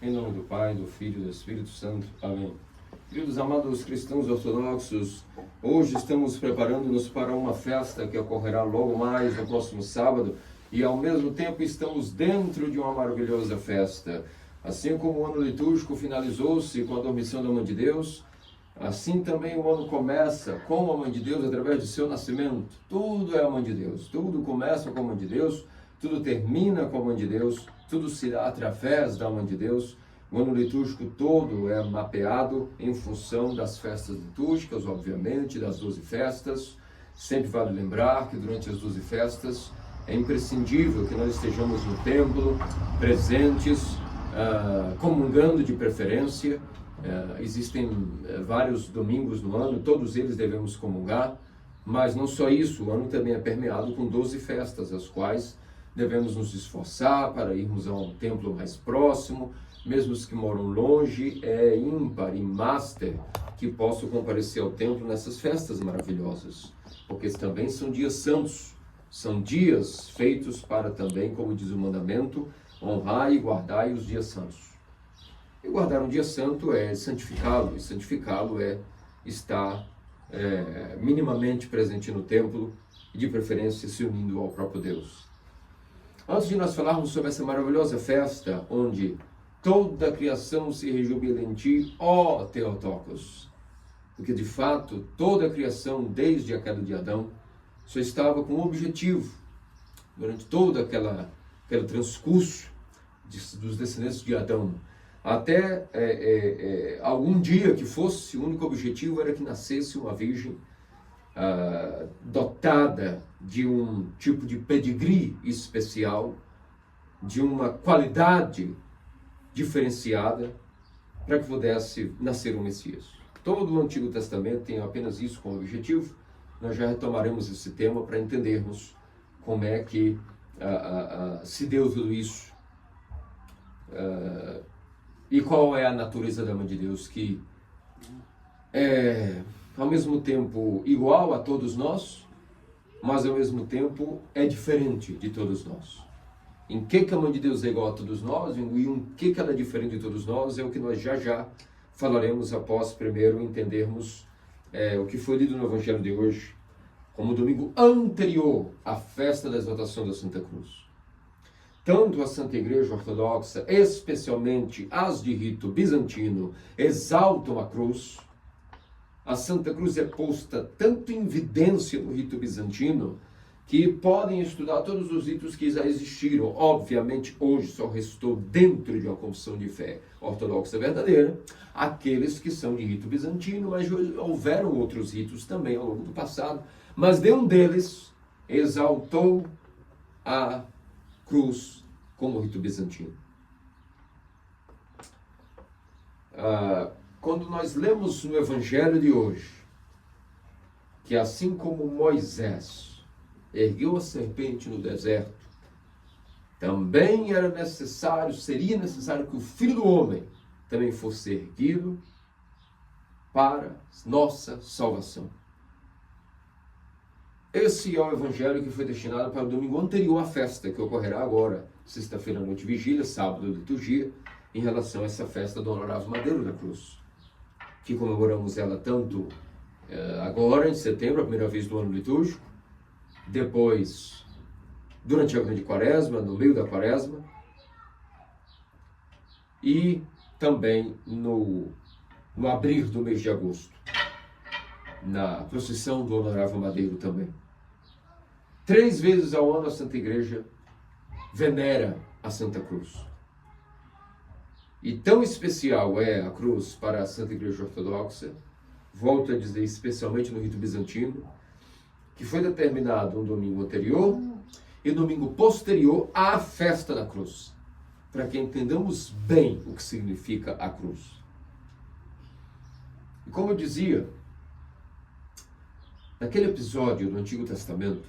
Em nome do Pai, do Filho e do Espírito Santo. Amém. Queridos amados cristãos ortodoxos, hoje estamos preparando-nos para uma festa que ocorrerá logo mais no próximo sábado e ao mesmo tempo estamos dentro de uma maravilhosa festa. Assim como o ano litúrgico finalizou-se com a dormição da Mãe de Deus, assim também o ano começa com a Mãe de Deus através de seu nascimento. Tudo é a Mãe de Deus, tudo começa com a Mãe de Deus, tudo termina com a Mãe de Deus, tudo se dá através da Mãe de Deus. O ano litúrgico todo é mapeado em função das festas litúrgicas, obviamente, das 12 festas. Sempre vale lembrar que durante as 12 festas é imprescindível que nós estejamos no templo, presentes, comungando de preferência. Existem vários domingos no ano, todos eles devemos comungar, mas não só isso, o ano também é permeado com 12 festas, as quais devemos nos esforçar para irmos a um templo mais próximo, mesmo os que moram longe, é ímpar e master que possam comparecer ao templo nessas festas maravilhosas, porque também são dias santos, são dias feitos para também, como diz o mandamento, honrar e guardar os dias santos. E guardar um dia santo é santificá-lo, e santificá-lo é estar minimamente presente no templo e de preferência se unindo ao próprio Deus. Antes de nós falarmos sobre essa maravilhosa festa, onde toda a criação se rejubila em ti, ó Theotokos, porque de fato toda a criação, desde a queda de Adão, só estava com um objetivo, durante todo aquele transcurso dos descendentes de Adão, até algum dia que fosse, o único objetivo era que nascesse uma virgem dotada de um tipo de pedigree especial, de uma qualidade diferenciada, para que pudesse nascer um Messias. Todo o Antigo Testamento tem apenas isso como objetivo. Nós já retomaremos esse tema para entendermos como é que se deu tudo isso e qual é a natureza da Mãe de Deus, que é ao mesmo tempo igual a todos nós, mas ao mesmo tempo é diferente de todos nós. Em que a Mãe de Deus é igual a todos nós e em que ela é diferente de todos nós é o que nós já falaremos após primeiro entendermos o que foi lido no Evangelho de hoje, como domingo anterior à festa da exaltação da Santa Cruz. Tanto a Santa Igreja Ortodoxa, especialmente as de rito bizantino, exaltam a cruz. A Santa Cruz é posta tanto em evidência no rito bizantino que podem estudar todos os ritos que já existiram. Obviamente, hoje só restou dentro de uma confissão de fé ortodoxa verdadeira aqueles que são de rito bizantino, mas houveram outros ritos também ao longo do passado. Mas nenhum deles exaltou a cruz como rito bizantino. Quando nós lemos no Evangelho de hoje, que assim como Moisés ergueu a serpente no deserto, também seria necessário que o Filho do Homem também fosse erguido para nossa salvação. Esse é o Evangelho que foi destinado para o domingo anterior à festa, que ocorrerá agora, sexta-feira à noite vigília, sábado liturgia, em relação a essa festa do Honorável Madeiro da Cruz, que comemoramos ela tanto agora, em setembro, a primeira vez do ano litúrgico, depois, durante a grande quaresma, no meio da quaresma, e também no abrir do mês de agosto, na procissão do Honorável Madeiro também. 3 vezes ao ano a Santa Igreja venera a Santa Cruz. E tão especial é a cruz para a Santa Igreja Ortodoxa, volto a dizer, especialmente no rito bizantino, que foi determinado um domingo anterior e domingo posterior à festa da cruz, para que entendamos bem o que significa a cruz. E como eu dizia, naquele episódio do Antigo Testamento,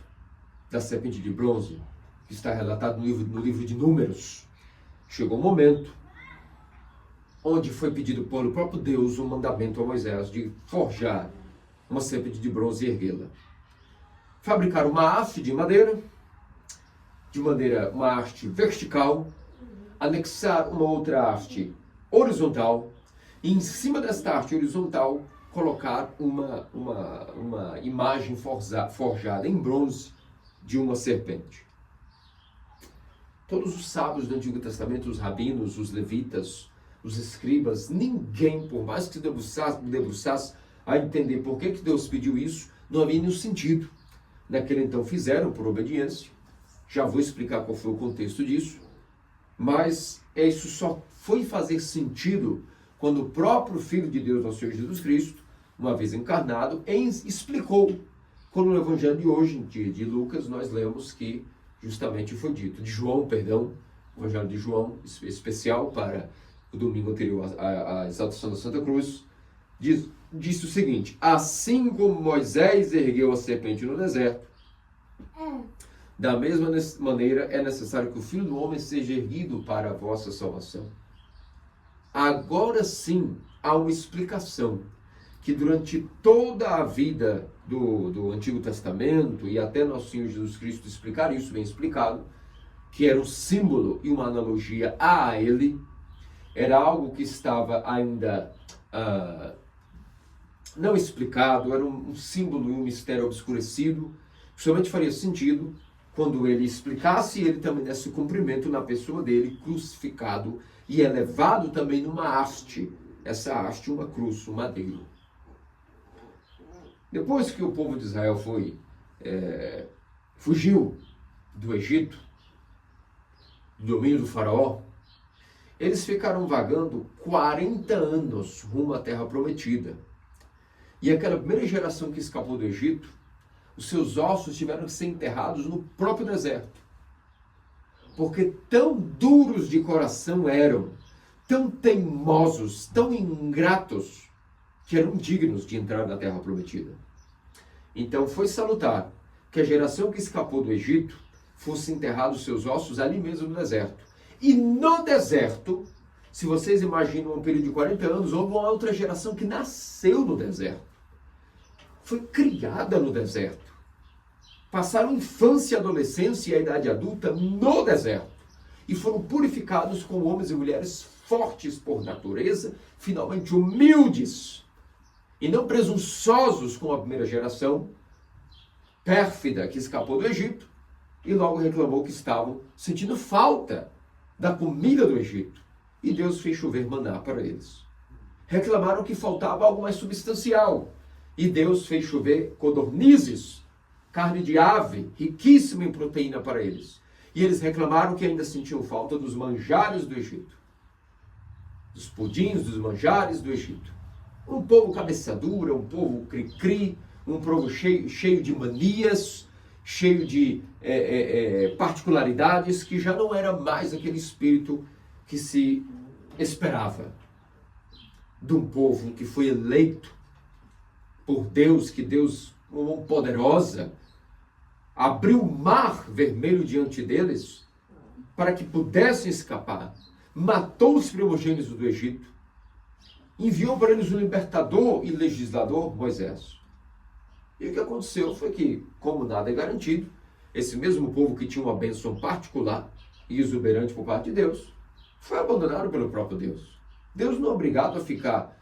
da serpente de bronze, que está relatado no livro de Números, chegou um momento onde foi pedido pelo próprio Deus um mandamento a Moisés de forjar uma serpente de bronze e erguê-la. Fabricar uma haste de madeira, uma haste vertical, anexar uma outra haste horizontal e em cima desta haste horizontal colocar uma imagem forjada em bronze de uma serpente. Todos os sábios do Antigo Testamento, os rabinos, os levitas, os escribas, ninguém, por mais que se debruçasse a entender por que Deus pediu isso, não havia nenhum sentido. Naquele então fizeram por obediência. Já vou explicar qual foi o contexto disso. Mas isso só foi fazer sentido quando o próprio Filho de Deus, nosso Senhor Jesus Cristo, uma vez encarnado, explicou. Quando no Evangelho de hoje, de Lucas, nós lemos que justamente foi dito, de João, perdão, o Evangelho de João, especial para o domingo anterior à exaltação da Santa Cruz, disse o seguinte: assim como Moisés ergueu a serpente no deserto, da mesma maneira é necessário que o Filho do Homem seja erguido para a vossa salvação. Agora sim há uma explicação que durante toda a vida do Antigo Testamento e até nosso Senhor Jesus Cristo explicar isso bem explicado, que era um símbolo e uma analogia a ele, era algo que estava ainda não explicado, era um símbolo e um mistério obscurecido, que somente faria sentido quando ele explicasse e ele também desse cumprimento na pessoa dele, crucificado e elevado também numa haste, essa haste uma cruz, um madeiro. Depois que o povo de Israel fugiu do Egito, do domínio do faraó, eles ficaram vagando 40 anos rumo à terra prometida. E aquela primeira geração que escapou do Egito, os seus ossos tiveram que ser enterrados no próprio deserto. Porque tão duros de coração eram, tão teimosos, tão ingratos, que eram dignos de entrar na terra prometida. Então foi salutar que a geração que escapou do Egito fosse enterrados seus ossos ali mesmo no deserto. E no deserto, se vocês imaginam um período de 40 anos, houve uma outra geração que nasceu no deserto. Foi criada no deserto. Passaram infância, adolescência e a idade adulta no deserto. E foram purificados como homens e mulheres fortes por natureza, finalmente humildes. E não presunçosos como a primeira geração, pérfida, que escapou do Egito, e logo reclamou que estavam sentindo falta da comida do Egito. E Deus fez chover maná para eles. Reclamaram que faltava algo mais substancial. E Deus fez chover codornizes, carne de ave, riquíssima em proteína para eles. E eles reclamaram que ainda sentiam falta dos manjares do Egito. Dos pudins, dos manjares do Egito. Um povo cabeça dura, um povo cri-cri, um povo cheio de manias, cheio de particularidades, que já não era mais aquele espírito que se esperava de um povo que foi eleito por Deus, que Deus, uma mão poderosa, abriu o mar vermelho diante deles para que pudessem escapar, matou os primogênitos do Egito, enviou para eles o libertador e legislador Moisés. E o que aconteceu foi que, como nada é garantido, esse mesmo povo que tinha uma bênção particular e exuberante por parte de Deus, foi abandonado pelo próprio Deus. Deus não é obrigado a ficar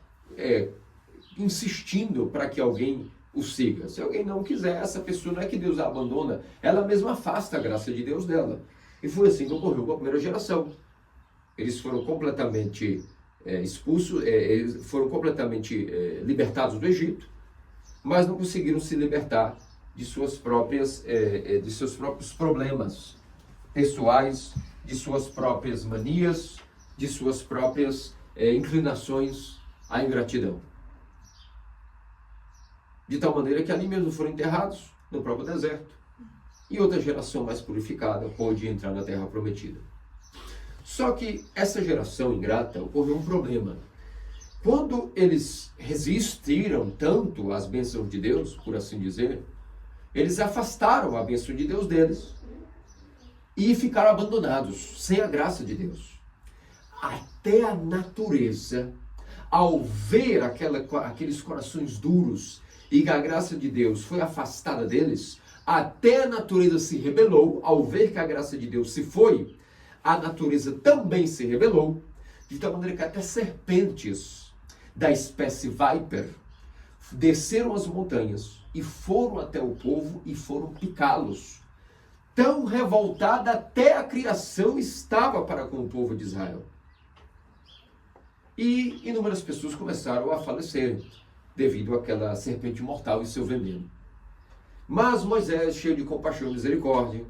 insistindo para que alguém o siga. Se alguém não quiser, essa pessoa não é que Deus a abandona, ela mesma afasta a graça de Deus dela. E foi assim que ocorreu com a primeira geração. Eles foram completamente expulsos, eles foram completamente libertados do Egito, mas não conseguiram se libertar de seus próprios problemas pessoais, de suas próprias manias, de suas próprias inclinações à ingratidão. De tal maneira que ali mesmo foram enterrados no próprio deserto. E outra geração mais purificada pôde entrar na terra prometida. Só que essa geração ingrata ocorreu um problema. Quando eles resistiram tanto às bênçãos de Deus, por assim dizer, eles afastaram a bênção de Deus deles e ficaram abandonados, sem a graça de Deus. Até a natureza, ao ver aqueles corações duros e que a graça de Deus foi afastada deles, até a natureza se rebelou ao ver que a graça de Deus se foi. a natureza também se rebelou, de tal maneira que até serpentes da espécie Viper desceram as montanhas e foram até o povo e foram picá-los. Tão revoltada até a criação estava para com o povo de Israel. E inúmeras pessoas começaram a falecer devido àquela serpente mortal e seu veneno. Mas Moisés, cheio de compaixão e misericórdia,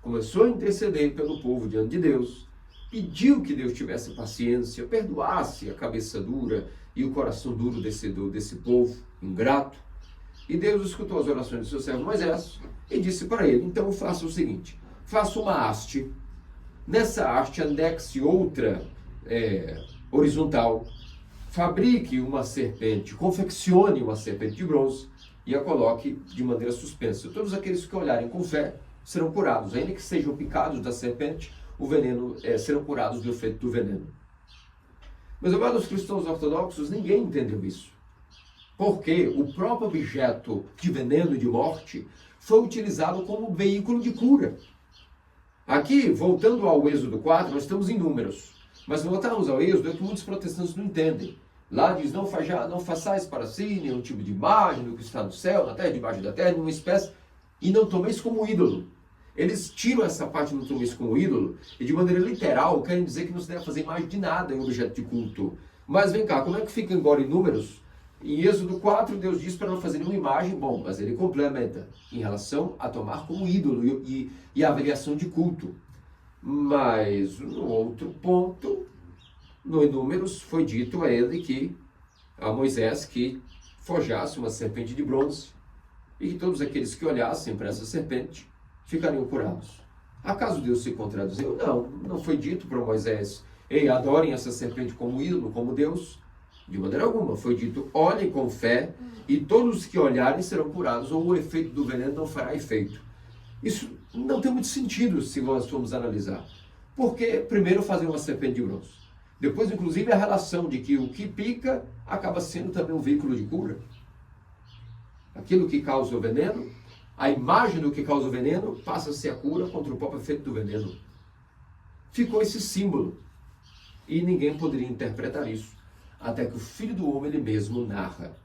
começou a interceder pelo povo diante de Deus, pediu que Deus tivesse paciência, perdoasse a cabeça dura e o coração duro desse povo ingrato. E Deus escutou as orações do seu servo Moisés e disse para ele: então faça o seguinte, faça uma haste, nessa haste anexe outra horizontal, fabrique uma serpente, confeccione uma serpente de bronze e a coloque de maneira suspensa. Todos aqueles que olharem com fé serão curados, ainda que sejam picados da serpente, o veneno serão curados do efeito do veneno. Meus amados cristãos ortodoxos, ninguém entendeu isso. Porque o próprio objeto de veneno e de morte foi utilizado como veículo de cura. Aqui, voltando ao Êxodo 4, nós estamos em números. Mas voltarmos ao Êxodo, é que muitos protestantes não entendem. Lá diz, não façais para si nenhum tipo de imagem do que está no céu, na terra, debaixo da terra, nenhuma espécie, e não tomeis como ídolo. Eles tiram essa parte não tomeis como ídolo, e de maneira literal querem dizer que não se deve fazer imagem de nada em objeto de culto. Mas vem cá, como é que fica agora em números? Em Êxodo 4, Deus diz para não fazer nenhuma imagem, bom, mas ele complementa em relação a tomar como ídolo e a avaliação de culto. Mas no outro ponto, no Números, foi dito a Moisés que forjasse uma serpente de bronze e que todos aqueles que olhassem para essa serpente ficariam curados. Acaso Deus se contradiziu? Não, não foi dito para Moisés, ei, adorem essa serpente como ídolo, como Deus. De maneira alguma, foi dito, olhem com fé e todos os que olharem serão curados, ou o efeito do veneno não fará efeito. Isso não tem muito sentido se nós formos analisar. Porque primeiro fazer uma serpente de bronze. Depois, inclusive, a relação de que o que pica acaba sendo também um veículo de cura. Aquilo que causa o veneno, a imagem do que causa o veneno passa a ser a cura contra o próprio efeito do veneno. Ficou esse símbolo. E ninguém poderia interpretar isso. Até que o Filho do Homem, ele mesmo narra.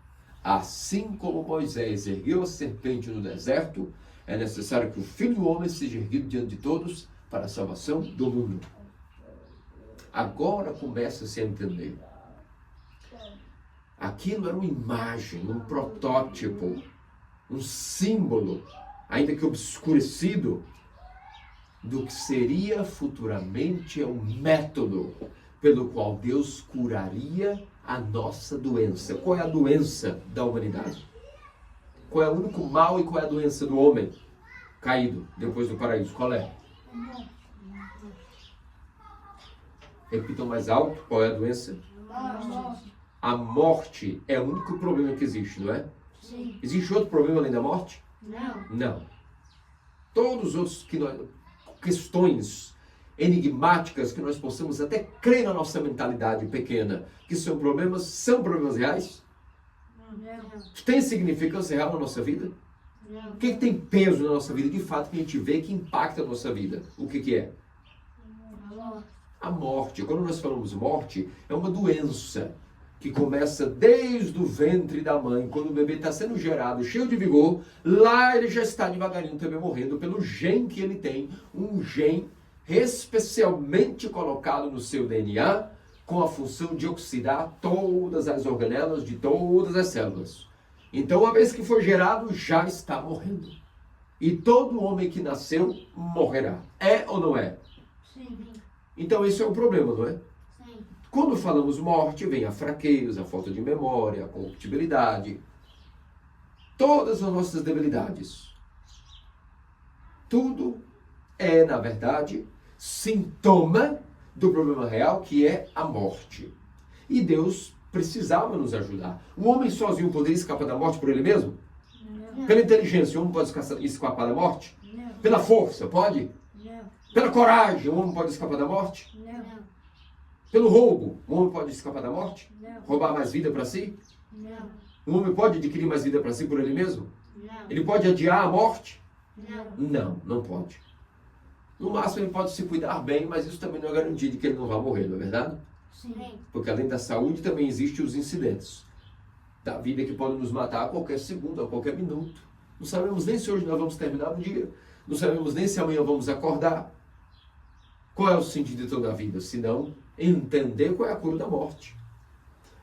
Assim como Moisés ergueu a serpente no deserto, é necessário que o Filho do Homem seja erguido diante de todos para a salvação do mundo. Agora começa-se a entender. Aquilo era uma imagem, um protótipo, um símbolo, ainda que obscurecido, do que seria futuramente o método pelo qual Deus curaria a nossa doença. Qual é a doença da humanidade? Qual é o único mal e qual é a doença do homem caído depois do paraíso? Qual é? Repitam mais alto, qual é a doença? A morte é o único problema que existe, não é? Sim. Existe outro problema além da morte? Não. Não. Todos os outros questões enigmáticas que nós possamos até crer na nossa mentalidade pequena, que são problemas reais? Não. Tem significância real na nossa vida? Não. O que tem peso na nossa vida, de fato, que a gente vê que impacta a nossa vida? O que é? A morte. Quando nós falamos morte, é uma doença que começa desde o ventre da mãe, quando o bebê está sendo gerado, cheio de vigor, lá ele já está devagarinho também morrendo pelo gene que ele tem, um gene especialmente colocado no seu DNA, com a função de oxidar todas as organelas de todas as células. Então, uma vez que foi gerado, já está morrendo. E todo homem que nasceu morrerá. É ou não é? Sim. Então, esse é o problema, não é? Sim. Quando falamos morte, vem a fraqueza, a falta de memória, a corruptibilidade. Todas as nossas debilidades. Tudo é, na verdade, sintoma do problema real, que é a morte. E Deus precisava nos ajudar. O homem sozinho poderia escapar da morte por ele mesmo? Não. Pela inteligência, o homem pode escapar da morte? Não. Pela força, pode? Não. Pela coragem, o homem pode escapar da morte? Não. Pelo roubo, o homem pode escapar da morte? Não. Roubar mais vida para si? Não. O homem pode adquirir mais vida para si por ele mesmo? Não. Ele pode adiar a morte? Não. Não, não pode. No máximo ele pode se cuidar bem, mas isso também não é garantia de que ele não vai morrer, não é verdade? Sim. Porque além da saúde também existem os incidentes da vida que podem nos matar a qualquer segundo, a qualquer minuto. Não sabemos nem se hoje nós vamos terminar o dia, não sabemos nem se amanhã vamos acordar. Qual é o sentido de toda a vida? Se não entender qual é a cura da morte.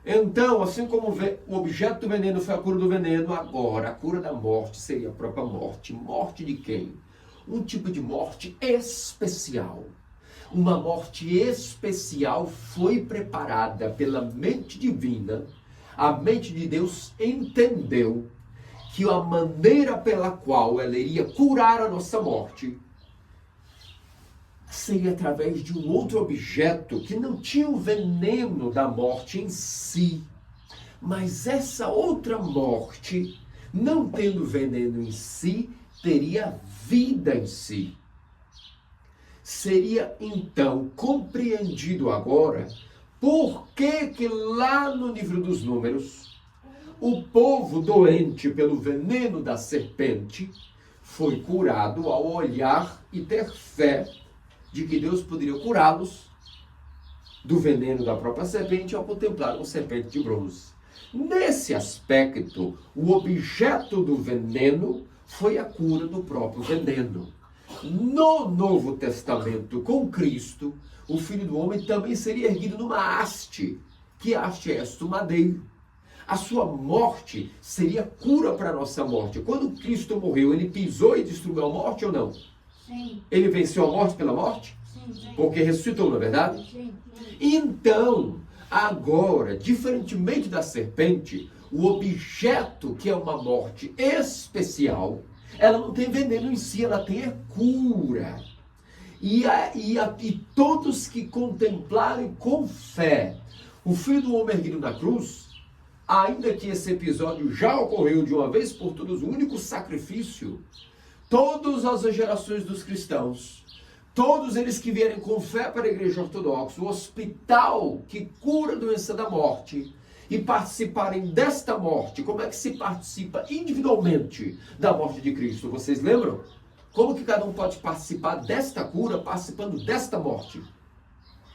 Então, assim como o objeto do veneno foi a cura do veneno, agora a cura da morte seria a própria morte. Morte de quem? Um tipo de morte especial. Uma morte especial foi preparada pela mente divina. A mente de Deus entendeu que a maneira pela qual ela iria curar a nossa morte seria através de um outro objeto que não tinha o veneno da morte em si. Mas essa outra morte, não tendo veneno em si, teria vida em si. Seria então compreendido agora por que lá no livro dos Números, o povo doente pelo veneno da serpente foi curado ao olhar e ter fé de que Deus poderia curá-los do veneno da própria serpente ao contemplar uma serpente de bronze. Nesse aspecto, o objeto do veneno foi a cura do próprio veneno. No Novo Testamento, com Cristo, o Filho do Homem também seria erguido numa haste. Que haste é esta? O madeiro. A sua morte seria cura para a nossa morte. Quando Cristo morreu, ele pisou e destruiu a morte ou não? Sim. Ele venceu a morte pela morte? Sim. Porque ressuscitou, não é verdade? Sim. Então, agora, diferentemente da serpente, o objeto que é uma morte especial, ela não tem veneno em si, ela tem a cura. E todos que contemplarem com fé o Filho do Homem erguido na cruz, ainda que esse episódio já ocorreu de uma vez por todas, o único sacrifício, todas as gerações dos cristãos, todos eles que vierem com fé para a Igreja Ortodoxa, o hospital que cura a doença da morte, e participarem desta morte. Como é que se participa individualmente da morte de Cristo? Vocês lembram? Como que cada um pode participar desta cura, participando desta morte?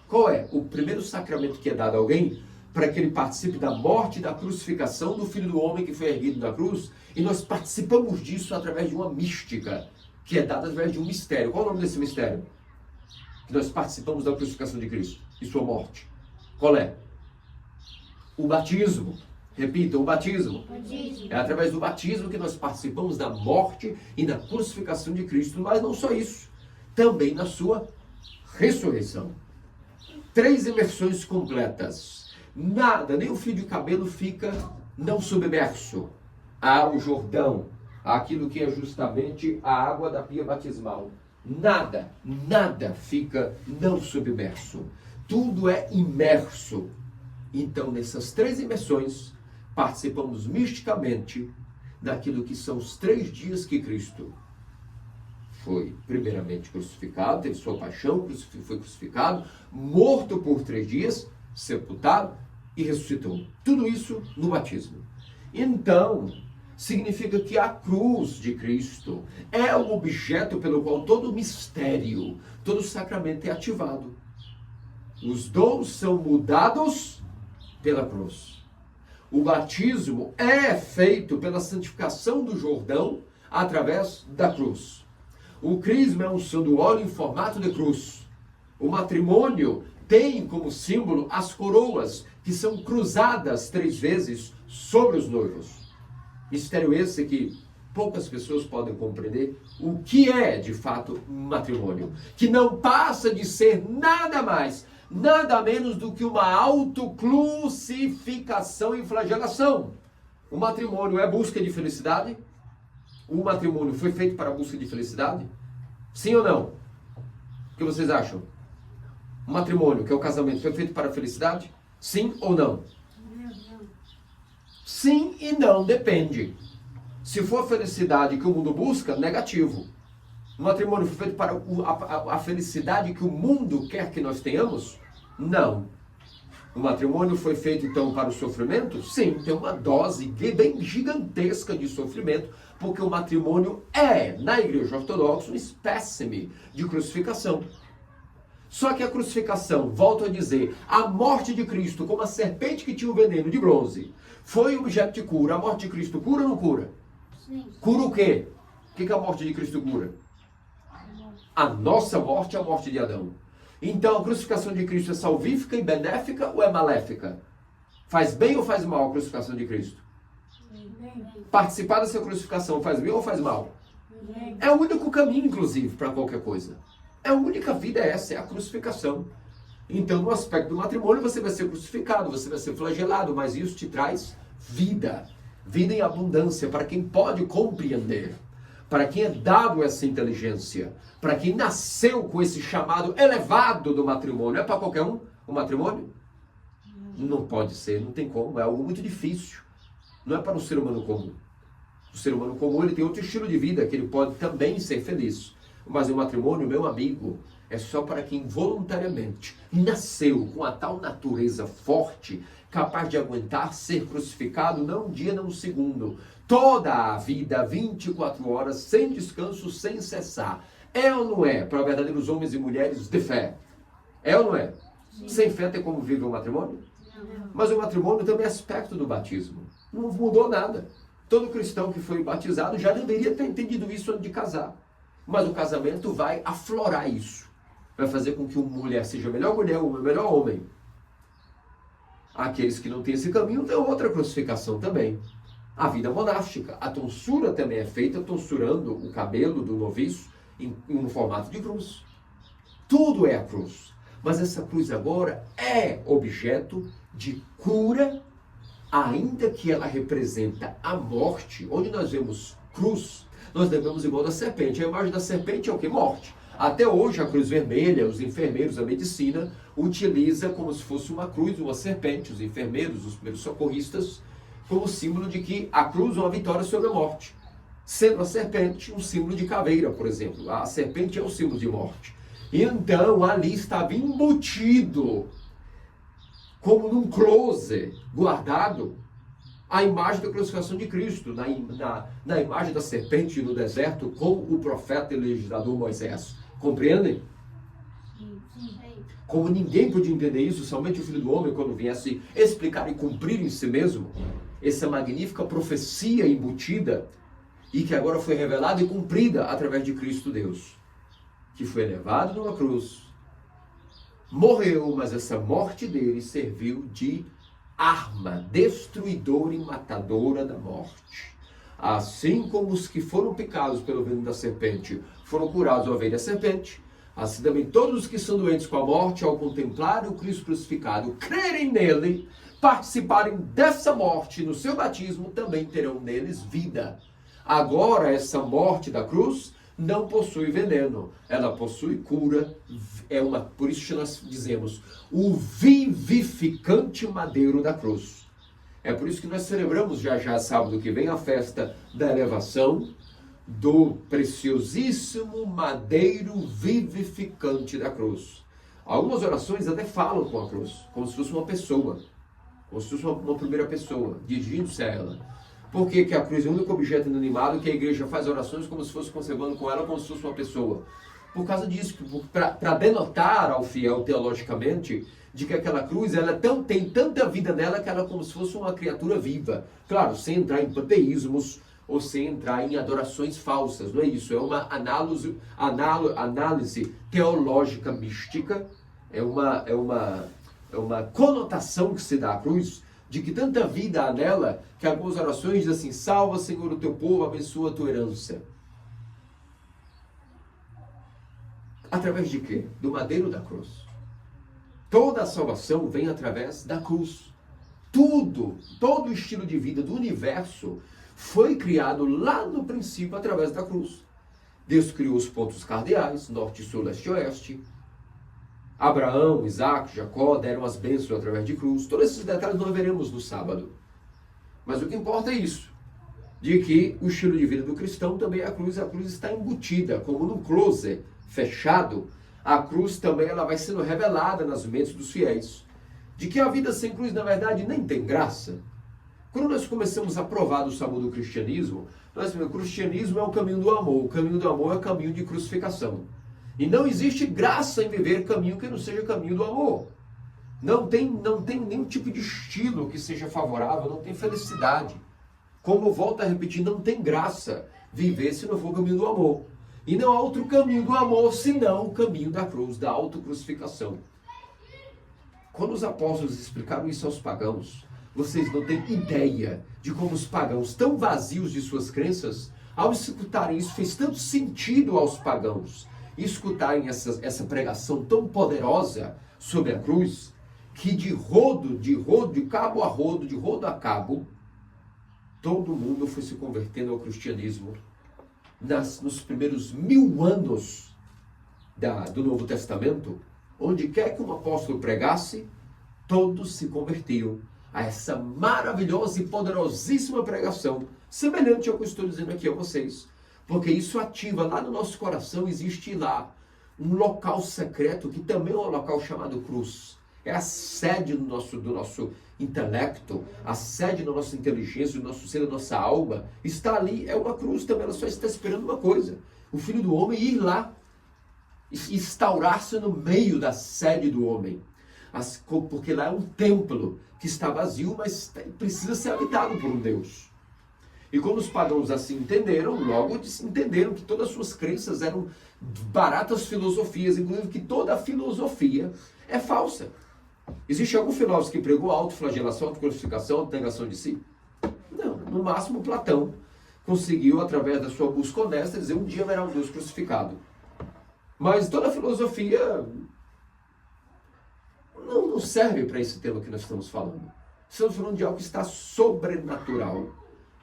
Qual é o primeiro sacramento que é dado a alguém para que ele participe da morte e da crucificação do Filho do Homem que foi erguido na cruz? E nós participamos disso através de uma mística, que é dada através de um mistério. Qual é o nome desse mistério? Que nós participamos da crucificação de Cristo e sua morte. Qual é? O batismo. Repita, o batismo. É através do batismo que nós participamos da morte e da crucificação de Cristo. Mas não só isso, também na sua ressurreição. 3 imersões completas. Nada, nem o fio de cabelo fica não submerso. Há o Jordão, aquilo que é justamente a água da pia batismal. Nada fica não submerso. Tudo é imerso. Então, nessas 3 imersões, participamos misticamente daquilo que são os 3 dias que Cristo foi primeiramente crucificado, teve sua paixão, foi crucificado, morto por 3 dias, sepultado e ressuscitou. Tudo isso no batismo. Então, significa que a cruz de Cristo é o objeto pelo qual todo mistério, todo sacramento é ativado. Os dons são mudados pela cruz. O batismo é feito pela santificação do Jordão através da cruz. O crisma é a unção do óleo em formato de cruz. O matrimônio tem como símbolo as coroas que são cruzadas 3 vezes sobre os noivos. Mistério esse que poucas pessoas podem compreender o que é de fato um matrimônio, que não passa de ser nada mais, nada menos do que uma autocrucificação e flagelação. O matrimônio é busca de felicidade? O matrimônio foi feito para a busca de felicidade? Sim ou não? O que vocês acham? O matrimônio, que é o casamento, foi feito para a felicidade? Sim ou não? Sim e não, depende. Se for a felicidade que o mundo busca, negativo. O matrimônio foi feito para a felicidade que o mundo quer que nós tenhamos? Não. O matrimônio foi feito então para o sofrimento? Sim, tem uma dose bem gigantesca de sofrimento, porque o matrimônio é, na Igreja Ortodoxa, um espécime de crucificação. Só que a crucificação, volto a dizer, a morte de Cristo, como a serpente que tinha o veneno de bronze, foi objeto de cura. A morte de Cristo cura ou não cura? Sim. Cura o quê? O que a morte de Cristo cura? A nossa morte é a morte de Adão. Então a crucificação de Cristo é salvífica e benéfica ou é maléfica? Faz bem ou faz mal a crucificação de Cristo? Bem. Participar dessa crucificação faz bem ou faz mal? Bem. É o único caminho, inclusive, para qualquer coisa. É a única vida essa, é a crucificação. Então, no aspecto do matrimônio, você vai ser crucificado, você vai ser flagelado, mas isso te traz vida. Vida em abundância, para quem pode compreender. Para quem é dado essa inteligência. Para quem nasceu com esse chamado elevado do matrimônio. É para qualquer um o matrimônio? Não pode ser, não tem como. É algo muito difícil. Não é para um ser humano comum. O ser humano comum ele tem outro estilo de vida, que ele pode também ser feliz. Mas o matrimônio, meu amigo, é só para quem voluntariamente nasceu com a tal natureza forte, capaz de aguentar ser crucificado não um dia, não um segundo. Toda a vida, 24 horas, sem descanso, sem cessar. É ou não é para verdadeiros homens e mulheres de fé? É ou não é? Sim. Sem fé tem como viver o matrimônio? Não. Mas o matrimônio também é aspecto do batismo. Não mudou nada. Todo cristão que foi batizado já deveria ter entendido isso antes de casar. Mas o casamento vai aflorar isso. Vai fazer com que uma mulher seja a melhor mulher, o melhor homem. Aqueles que não têm esse caminho têm outra crucificação também. A vida monástica. A tonsura também é feita tonsurando o cabelo do noviço em um formato de cruz. Tudo é a cruz. Mas essa cruz agora é objeto de cura, ainda que ela representa a morte. Onde nós vemos cruz, nós devemos igual da serpente. A imagem da serpente é o que? Morte. Até hoje a cruz vermelha, os enfermeiros, a medicina, utiliza como se fosse uma cruz, uma serpente, os enfermeiros, os primeiros socorristas, como símbolo de que a cruz é uma vitória sobre a morte. Sendo a serpente um símbolo de caveira, por exemplo. A serpente é um símbolo de morte. Então ali estava embutido, como num closet, guardado, a imagem da crucificação de Cristo, na imagem da serpente no deserto, com o profeta e legislador Moisés. Compreendem? Sim. Como ninguém podia entender isso, somente o Filho do Homem, quando viesse explicar e cumprir em si mesmo, essa magnífica profecia embutida, e que agora foi revelada e cumprida através de Cristo Deus, que foi elevado numa cruz, morreu, mas essa morte dele serviu de arma destruidora e matadora da morte. Assim como os que foram picados pelo veneno da serpente foram curados ao ver da serpente, assim também todos os que são doentes com a morte, ao contemplar o Cristo crucificado, crerem nele, participarem dessa morte no seu batismo, também terão neles vida. Agora essa morte da cruz não possui veneno, ela possui cura, por isso que nós dizemos, o vivificante madeiro da cruz. É por isso que nós celebramos já sábado que vem a festa da elevação do preciosíssimo madeiro vivificante da cruz. Algumas orações até falam com a cruz, como se fosse uma pessoa, como se fosse uma primeira pessoa, dirigindo-se a ela. Por que a cruz é o único objeto inanimado que a igreja faz orações como se fosse conservando com ela como se fosse uma pessoa? Por causa disso, para denotar ao fiel teologicamente de que aquela cruz tem tanta vida nela que ela é como se fosse uma criatura viva. Claro, sem entrar em panteísmos ou sem entrar em adorações falsas, não é isso? É uma análise teológica mística, é uma conotação que se dá à cruz, de que tanta vida há nela, que algumas orações dizem assim, salva, Senhor, o teu povo, abençoa a tua herança. Através de quê? Do madeiro da cruz. Toda a salvação vem através da cruz. Todo o estilo de vida do universo foi criado lá no princípio através da cruz. Deus criou os pontos cardeais, norte, sul, leste e oeste. Abraão, Isaac, Jacó deram as bênçãos através de cruz. Todos esses detalhes nós veremos no sábado. Mas o que importa é isso, de que o estilo de vida do cristão também é a cruz está embutida, como num closet fechado, a cruz também ela vai sendo revelada nas mentes dos fiéis, de que a vida sem cruz, na verdade, nem tem graça. Quando nós começamos a provar do sabor do cristianismo, o cristianismo é o caminho do amor. O caminho do amor é o caminho de crucificação. E não existe graça em viver caminho que não seja caminho do amor. Não tem nenhum tipo de estilo que seja favorável, não tem felicidade. Como eu volto a repetir, não tem graça viver se não for o caminho do amor. E não há outro caminho do amor senão o caminho da cruz, da autocrucificação. Quando os apóstolos explicaram isso aos pagãos, vocês não têm ideia de como os pagãos, tão vazios de suas crenças, ao escutarem isso, fez tanto sentido aos pagãos escutarem essa pregação tão poderosa sobre a cruz, que de cabo a rodo, de rodo a cabo, todo mundo foi se convertendo ao cristianismo nos primeiros 1000 anos do Novo Testamento. Onde quer que um apóstolo pregasse, todos se convertiam a essa maravilhosa e poderosíssima pregação, semelhante ao que eu estou dizendo aqui a vocês. Porque isso ativa lá no nosso coração, existe lá um local secreto, que também é um local chamado cruz. É a sede do nosso intelecto, a sede da nossa inteligência, do nosso ser, da nossa alma. Está ali, é uma cruz também, ela só está esperando uma coisa: o Filho do Homem ir lá, instaurar-se no meio da sede do homem. Porque lá é um templo que está vazio, mas precisa ser habitado por um Deus. E quando os pagãos assim entenderam, logo entenderam que todas as suas crenças eram baratas filosofias, inclusive que toda a filosofia é falsa. Existe algum filósofo que pregou autoflagelação, autocrucificação, autonegação de si? Não. No máximo, Platão conseguiu, através da sua busca honesta, dizer: um dia haverá um Deus crucificado. Mas toda a filosofia não serve para esse tema que nós estamos falando. Estamos falando de algo que está sobrenatural,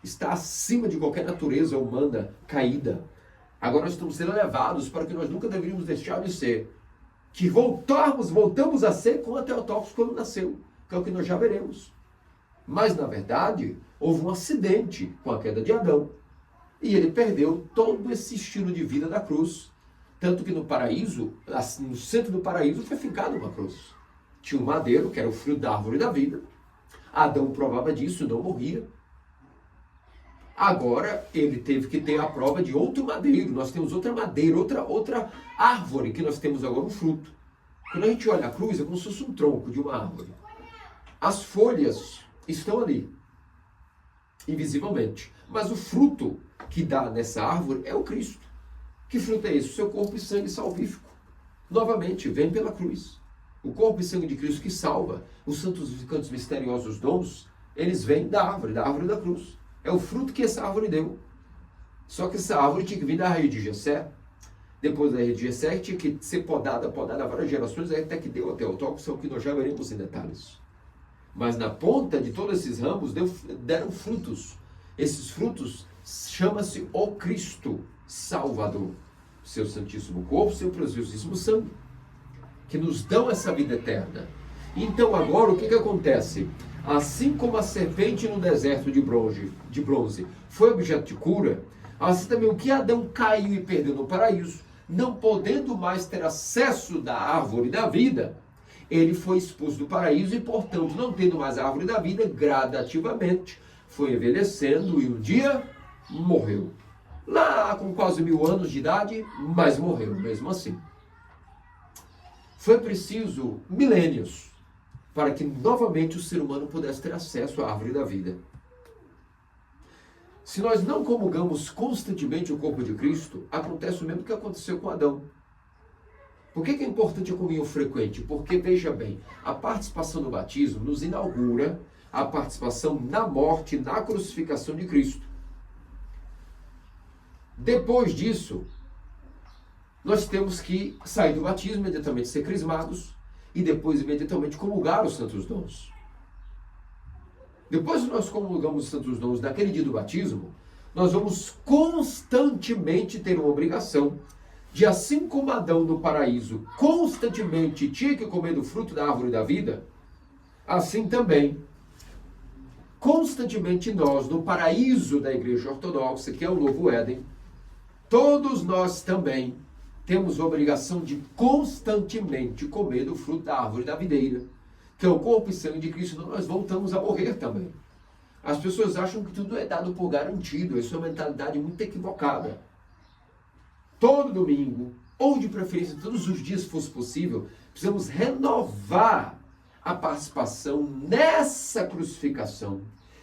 está acima de qualquer natureza humana caída. Agora nós estamos sendo levados para o que nós nunca deveríamos deixar de ser, que voltamos a ser como a Theotokos quando nasceu, que é o que nós já veremos. Mas na verdade houve um acidente com a queda de Adão e ele perdeu todo esse estilo de vida da cruz. Tanto que no paraíso, no centro do paraíso, foi fincada uma cruz. Tinha um madeiro, que era o fruto da árvore da vida. Adão provava disso, não morria. Agora, ele teve que ter a prova de outro madeiro. Nós temos outra madeira, outra árvore, que nós temos agora um fruto. Quando a gente olha a cruz, é como se fosse um tronco de uma árvore. As folhas estão ali, invisivelmente. Mas o fruto que dá nessa árvore é o Cristo. Que fruto é esse? O seu corpo e sangue salvífico. Novamente, vem pela cruz. O corpo e sangue de Cristo que salva. Os santos e cantos misteriosos dons, eles vêm da árvore da cruz. É o fruto que essa árvore deu. Só que essa árvore tinha que vir da raiz de Jessé. Depois da raiz de Jessé, tinha que ser podada várias gerações, até que deu até o Theotokos, que é o que nós já veremos em detalhes. Mas na ponta de todos esses ramos deram frutos. Esses frutos chama-se o Cristo Salvador, seu santíssimo corpo, seu preciosíssimo sangue, que nos dão essa vida eterna. Então agora o que acontece? Assim como a serpente no deserto de bronze foi objeto de cura, assim também o que Adão caiu e perdeu no paraíso, não podendo mais ter acesso da árvore da vida, ele foi expulso do paraíso e, portanto, não tendo mais a árvore da vida, gradativamente foi envelhecendo e um dia morreu. Lá com quase 1000 anos de idade, mas morreu mesmo assim. Foi preciso milênios para que novamente o ser humano pudesse ter acesso à árvore da vida. Se nós não comungamos constantemente o corpo de Cristo, acontece o mesmo que aconteceu com Adão. Por que é importante a comunhão frequente? Porque, veja bem, a participação no batismo nos inaugura a participação na morte, na crucificação de Cristo. Depois disso, nós temos que sair do batismo, imediatamente ser crismados, e depois imediatamente comungar os santos dons. Depois que nós comungamos os santos dons naquele dia do batismo, nós vamos constantemente ter uma obrigação de, assim como Adão no paraíso constantemente tinha que comer do fruto da árvore da vida, assim também, constantemente nós, no paraíso da Igreja Ortodoxa, que é o Novo Éden, todos nós também temos a obrigação de constantemente comer do fruto da árvore da videira, que é o corpo e sangue de Cristo, nós voltamos a morrer também. As pessoas acham que tudo é dado por garantido. Isso é uma mentalidade muito equivocada. Todo domingo, ou de preferência todos os dias, se fosse possível, precisamos renovar a participação nessa crucificação,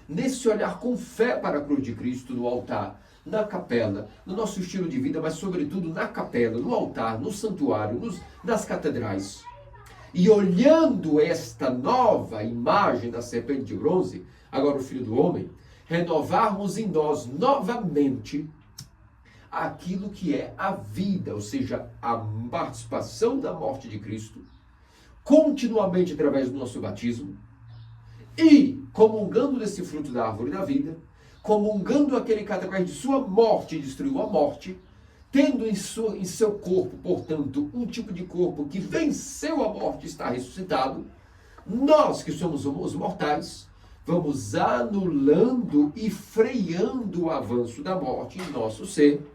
nesse olhar com fé para a cruz de Cristo no altar, na capela, no nosso estilo de vida, mas sobretudo na capela, no altar, no santuário, nas catedrais. E olhando esta nova imagem da serpente de bronze, agora o Filho do Homem, renovarmos em nós novamente aquilo que é a vida, ou seja, a participação da morte de Cristo, continuamente através do nosso batismo, e comungando desse fruto da árvore da vida, comungando aquele que através de sua morte destruiu a morte, tendo em seu corpo, portanto, um tipo de corpo que venceu a morte e está ressuscitado, nós que somos os mortais, vamos anulando e freando o avanço da morte em nosso ser,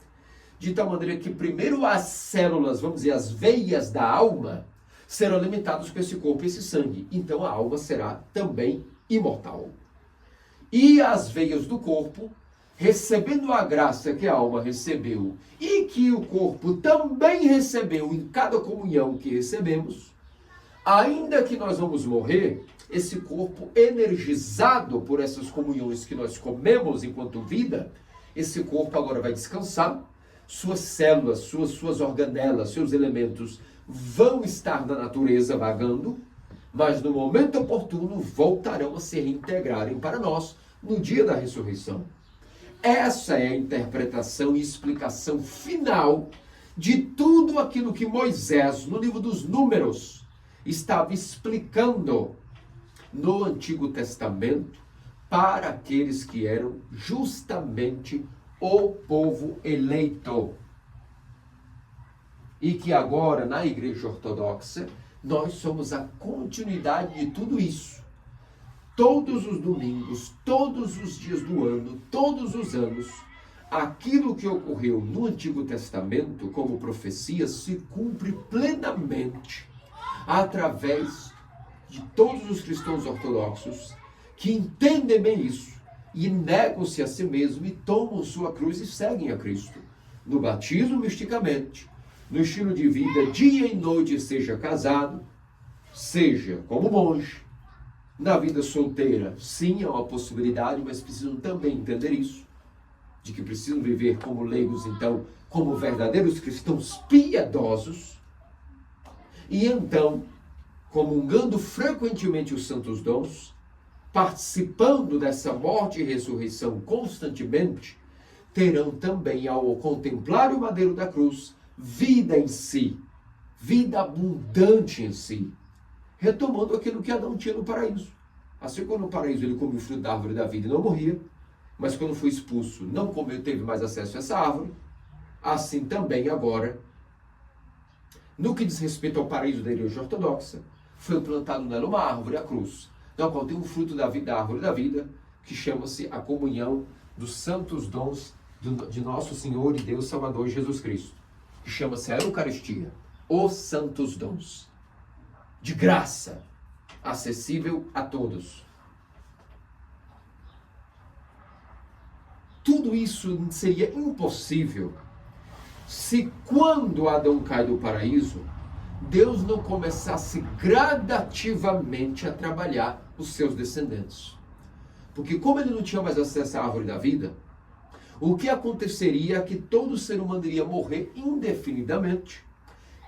de tal maneira que primeiro as células, vamos dizer, as veias da alma, serão alimentadas com esse corpo e esse sangue. Então a alma será também imortal. E as veias do corpo, recebendo a graça que a alma recebeu e que o corpo também recebeu em cada comunhão que recebemos, ainda que nós vamos morrer, esse corpo energizado por essas comunhões que nós comemos enquanto vida, esse corpo agora vai descansar, suas células, suas organelas, seus elementos vão estar na natureza vagando, mas no momento oportuno voltarão a se reintegrarem para nós no dia da ressurreição. Essa é a interpretação e explicação final de tudo aquilo que Moisés, no livro dos Números, estava explicando no Antigo Testamento para aqueles que eram justamente o povo eleito. E que agora, na Igreja Ortodoxa, nós somos a continuidade de tudo isso. Todos os domingos, todos os dias do ano, todos os anos, aquilo que ocorreu no Antigo Testamento como profecia se cumpre plenamente através de todos os cristãos ortodoxos que entendem bem isso e negam-se a si mesmos e tomam sua cruz e seguem a Cristo. No batismo, misticamente, no estilo de vida, dia e noite, seja casado, seja como monge. Na vida solteira, sim, é uma possibilidade, mas precisam também entender isso, de que precisam viver como leigos, então, como verdadeiros cristãos piedosos, e então, comungando frequentemente os santos dons, participando dessa morte e ressurreição constantemente, terão também, ao contemplar o madeiro da cruz, vida em si, vida abundante em si, retomando aquilo que Adão tinha no paraíso. Assim como no paraíso ele comeu o fruto da árvore da vida e não morria, mas quando foi expulso não comeu, teve mais acesso a essa árvore, assim também agora, no que diz respeito ao paraíso da Igreja Ortodoxa, foi plantado nela uma árvore, a cruz, na qual tem um fruto da vida, da árvore da vida, que chama-se a comunhão dos santos dons de nosso Senhor e Deus Salvador Jesus Cristo, que chama-se a Eucaristia, os santos dons, de graça, acessível a todos. Tudo isso seria impossível se, quando Adão cai do paraíso, Deus não começasse gradativamente a trabalhar os seus descendentes. Porque como ele não tinha mais acesso à árvore da vida, o que aconteceria é que todo ser humano iria morrer indefinidamente,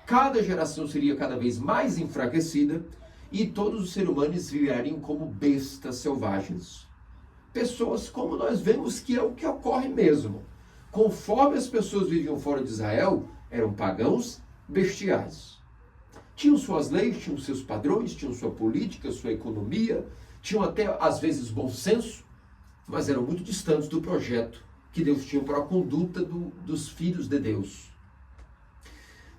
cada geração seria cada vez mais enfraquecida e todos os seres humanos viveriam como bestas selvagens. Pessoas como nós vemos que é o que ocorre mesmo. Conforme as pessoas viviam fora de Israel, eram pagãos bestiais. Tinham suas leis, tinham seus padrões, tinham sua política, sua economia, tinham até, às vezes, bom senso, mas eram muito distantes do projeto que Deus tinha para a conduta dos filhos de Deus.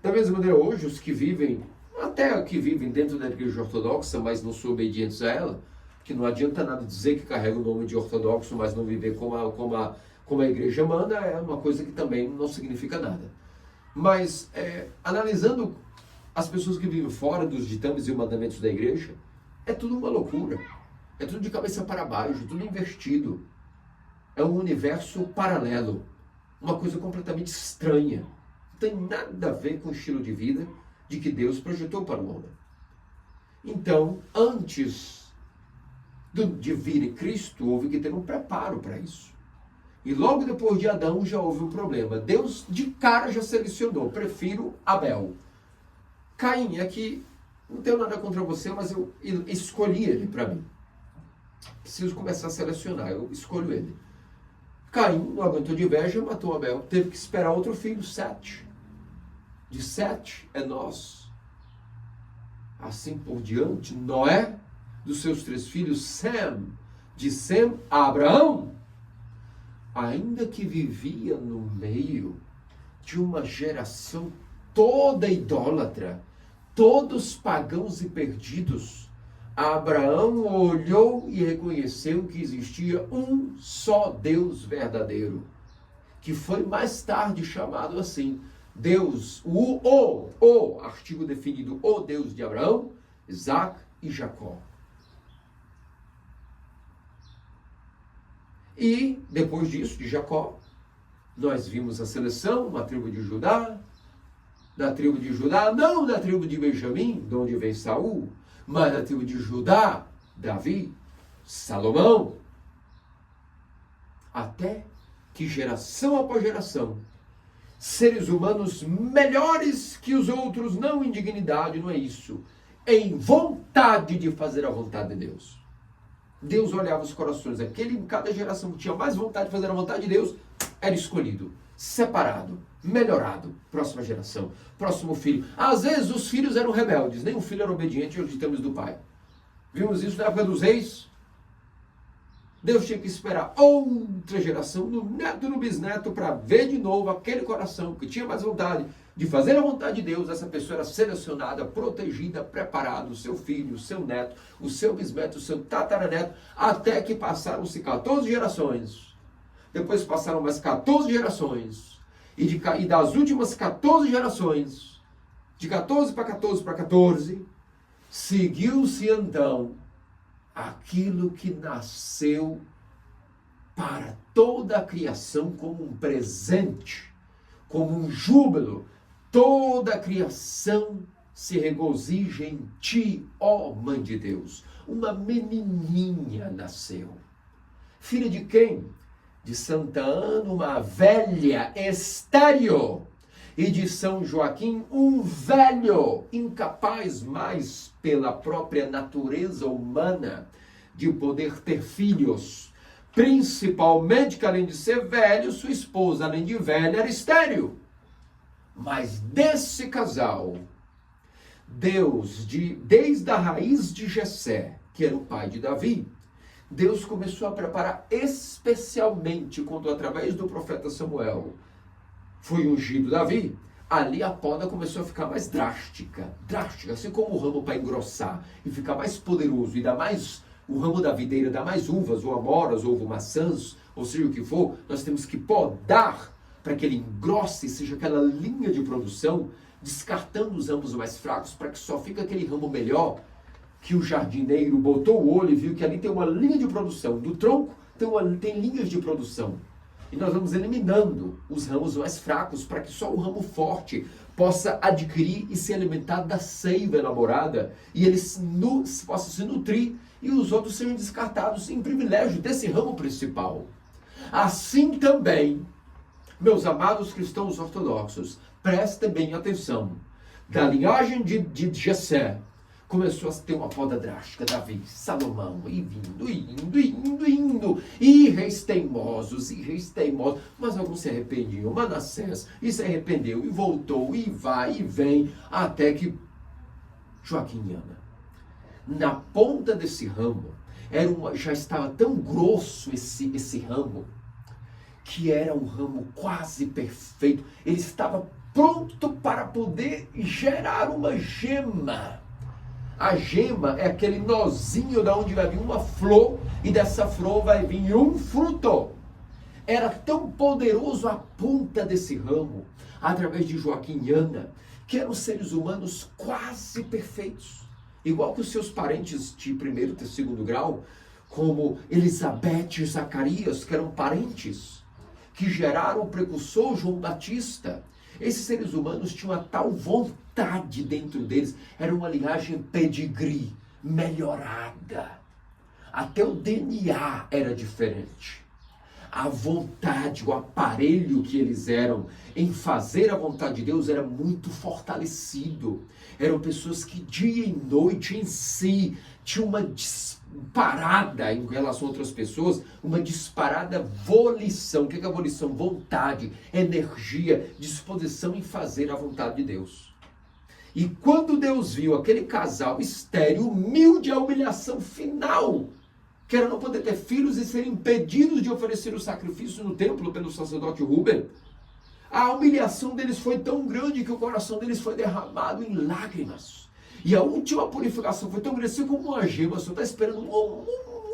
Da mesma maneira, hoje, os que vivem, até que vivem dentro da Igreja Ortodoxa, mas não são obedientes a ela, que não adianta nada dizer que carrega o nome de ortodoxo, mas não viver como a Igreja manda, é uma coisa que também não significa nada. Mas, analisando as pessoas que vivem fora dos ditames e mandamentos da Igreja, É tudo uma loucura. É tudo de cabeça para baixo, tudo invertido. É um universo paralelo. Uma coisa completamente estranha. Não tem nada a ver com o estilo de vida de que Deus projetou para o homem. Então, antes de vir Cristo, houve que ter um preparo para isso. E logo depois de Adão já houve um problema. Deus de cara já selecionou. Prefiro Abel. Caim, aqui, não tenho nada contra você, mas eu escolhi ele para mim. Preciso começar a selecionar, eu escolho ele. Caim não aguentou de inveja, matou Abel. Teve que esperar outro filho, Sete. De Sete, Enós. Assim por diante, Noé, dos seus 3 filhos, Sem. De Sem, Abraão. Ainda que vivia no meio de uma geração toda idólatra, todos pagãos e perdidos, Abraão olhou e reconheceu que existia um só Deus verdadeiro, que foi mais tarde chamado assim, Deus, o artigo definido, o Deus de Abraão, Isaac e Jacó. E depois disso, de Jacó, nós vimos a seleção, uma tribo de Judá, da tribo de Judá, não da tribo de Benjamim, de onde veio Saul, mas da tribo de Judá, Davi, Salomão, até que geração após geração, seres humanos melhores que os outros, não em dignidade, não é isso, em vontade de fazer a vontade de Deus. Deus olhava os corações, aquele em cada geração que tinha mais vontade de fazer a vontade de Deus, era escolhido, separado, melhorado, próxima geração, próximo filho. Às vezes os filhos eram rebeldes, nem o filho era obediente aos ditames do pai. Vimos isso na época dos reis. Deus tinha que esperar outra geração, no neto e no bisneto, para ver de novo aquele coração que tinha mais vontade de fazer a vontade de Deus. Essa pessoa era selecionada, protegida, preparada, o seu filho, o seu neto, o seu bisneto, o seu tataraneto, até que passaram-se 14 gerações. Depois passaram mais 14 gerações. E das últimas 14 gerações, de 14 para 14 para 14, seguiu-se então aquilo que nasceu para toda a criação como um presente, como um júbilo. Toda a criação se regozija em ti, ó Mãe de Deus. Uma menininha nasceu. Filha de quem? De Santa Ana, uma velha estéril. E de São Joaquim, um velho, incapaz mais pela própria natureza humana de poder ter filhos. Principalmente que, além de ser velho, sua esposa, além de velha, era estéril. Mas desse casal, Deus, desde a raiz de Jessé, que era o pai de Davi, Deus começou a preparar especialmente quando, através do profeta Samuel, foi ungido Davi. Ali a poda começou a ficar mais drástica, assim como o ramo para engrossar e ficar mais poderoso e dar mais, o ramo da videira dá mais uvas, ou amoras, ou maçãs, ou seja o que for, nós temos que podar para que ele engrosse, seja aquela linha de produção, descartando os ramos mais fracos para que só fique aquele ramo melhor, que o jardineiro botou o olho e viu que ali tem uma linha de produção, do tronco tem linhas de produção. E nós vamos eliminando os ramos mais fracos para que só o ramo forte possa adquirir e se alimentar da seiva elaborada e ele possa se nutrir e os outros sejam descartados em privilégio desse ramo principal. Assim também, meus amados cristãos ortodoxos, prestem bem atenção. Da linhagem de Jessé, começou a ter uma poda drástica, Davi, Salomão, e indo, e reis teimosos, mas alguns se arrependiam, Manassés, e se arrependeu, e voltou, e vai, e vem, até que Joaquim e Ana. Na ponta desse ramo, já estava tão grosso esse ramo, que era um ramo quase perfeito, ele estava pronto para poder gerar uma gema. A gema é aquele nozinho da onde vai vir uma flor e dessa flor vai vir um fruto. Era tão poderoso a ponta desse ramo, através de Joaquim e Ana, que eram seres humanos quase perfeitos. igual que os seus parentes de primeiro e segundo grau, como Elizabeth e Zacarias, que eram parentes, que geraram o precursor João Batista. Esses seres humanos tinham a tal vontade dentro deles, era uma linhagem pedigree, melhorada. Até o DNA era diferente. A vontade, o aparelho que eles eram em fazer a vontade de Deus era muito fortalecido. Eram pessoas que dia e noite em si tinham uma disparada em relação a outras pessoas, uma disparada volição. O que é a volição? Vontade, energia, disposição em fazer a vontade de Deus. E quando Deus viu aquele casal estéril, humilde à humilhação final, que era não poder ter filhos e serem impedidos de oferecer o sacrifício no templo pelo sacerdote Rúben, a humilhação deles foi tão grande que o coração deles foi derramado em lágrimas. E a última purificação foi tão grande assim como uma gema. Você está esperando um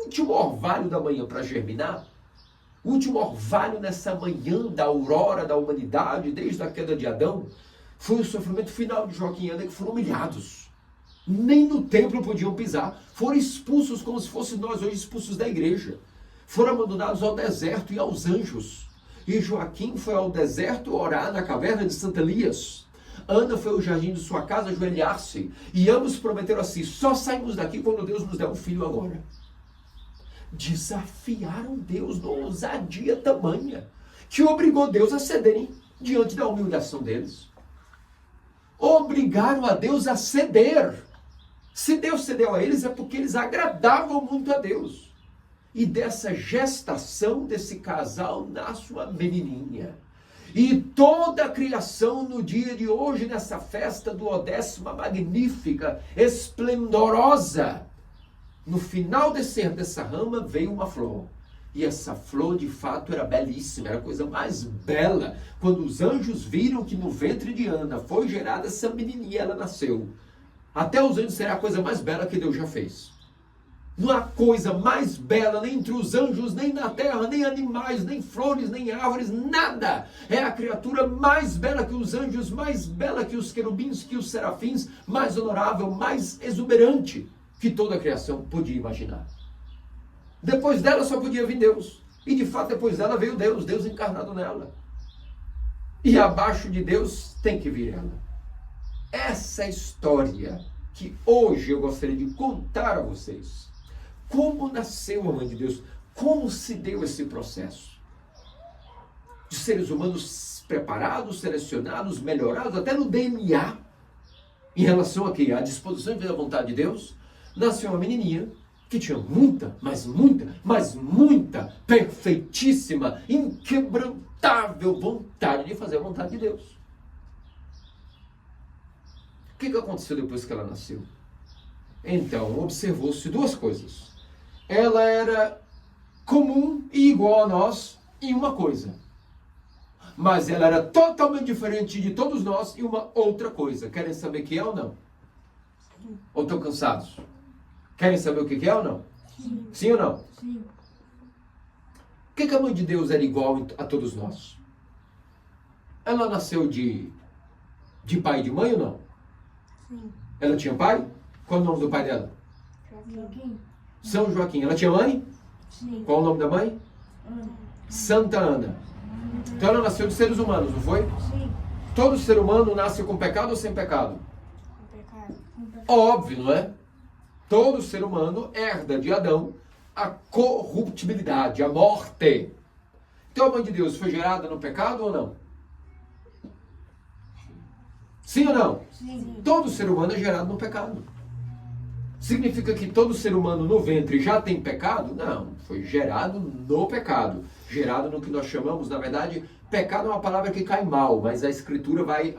último orvalho da manhã para germinar? O último orvalho nessa manhã da aurora da humanidade, desde a queda de Adão, foi o sofrimento final de Joaquim e Ana, que foram humilhados. Nem no templo podiam pisar. Foram expulsos como se fossem nós hoje expulsos da igreja. Foram abandonados ao deserto e aos anjos. E Joaquim foi ao deserto orar na caverna de Santo Elias. Ana foi ao jardim de sua casa ajoelhar-se. E ambos prometeram assim: só saímos daqui quando Deus nos der um filho agora. Desafiaram Deus numa ousadia tamanha que obrigou Deus a cederem diante da humilhação deles. Obrigaram a Deus a ceder. Se Deus cedeu a eles é porque eles agradavam muito a Deus. E dessa gestação desse casal nasce uma menininha. E toda a criação no dia de hoje, nessa festa do 10ª magnífica, esplendorosa, no final dessa rama veio uma flor. E essa flor de fato era belíssima, era a coisa mais bela. Quando os anjos viram que no ventre de Ana foi gerada essa menininha, ela nasceu. Até os anjos será a coisa mais bela que Deus já fez. Não há coisa mais bela nem entre os anjos, nem na terra, nem animais, nem flores, nem árvores, nada. É a criatura mais bela que os anjos, mais bela que os querubins, que os serafins, mais honorável, mais exuberante que toda a criação podia imaginar. Depois dela só podia vir Deus. E de fato depois dela veio Deus, Deus encarnado nela. E abaixo de Deus tem que vir ela. Essa é a história que hoje eu gostaria de contar a vocês. Como nasceu a Mãe de Deus? Como se deu esse processo? De seres humanos preparados, selecionados, melhorados, até no DNA, em relação a quê? A disposição de ver a vontade de Deus, nasceu uma menininha que tinha muita, mas muita, perfeitíssima, inquebrantável vontade de fazer a vontade de Deus. O que aconteceu depois que ela nasceu? Então, observou-se duas coisas. Ela era comum e igual a nós em uma coisa. Mas ela era totalmente diferente de todos nós em uma outra coisa. Querem saber o que é ou não? Sim. Ou estão cansados? Querem saber o que é ou não? Sim. Sim ou não? Sim. O que a Mãe de Deus era igual a todos nós? Ela nasceu de pai e de mãe ou não? Sim. Ela tinha pai? Qual é o nome do pai dela? Joaquim. São Joaquim. Ela tinha mãe? Sim. Qual é o nome da mãe? Ana. Santa Ana. Então ela nasceu de seres humanos, não foi? Sim. Todo ser humano nasce com pecado ou sem pecado? Com pecado. Óbvio, não é? Todo ser humano herda de Adão a corruptibilidade, a morte. Então a Mãe de Deus foi gerada no pecado ou não? Sim ou não? Sim. Todo ser humano é gerado no pecado. Significa que todo ser humano no ventre já tem pecado? Não, foi gerado no pecado. Gerado no que nós chamamos, na verdade, pecado é uma palavra que cai mal, mas a Escritura vai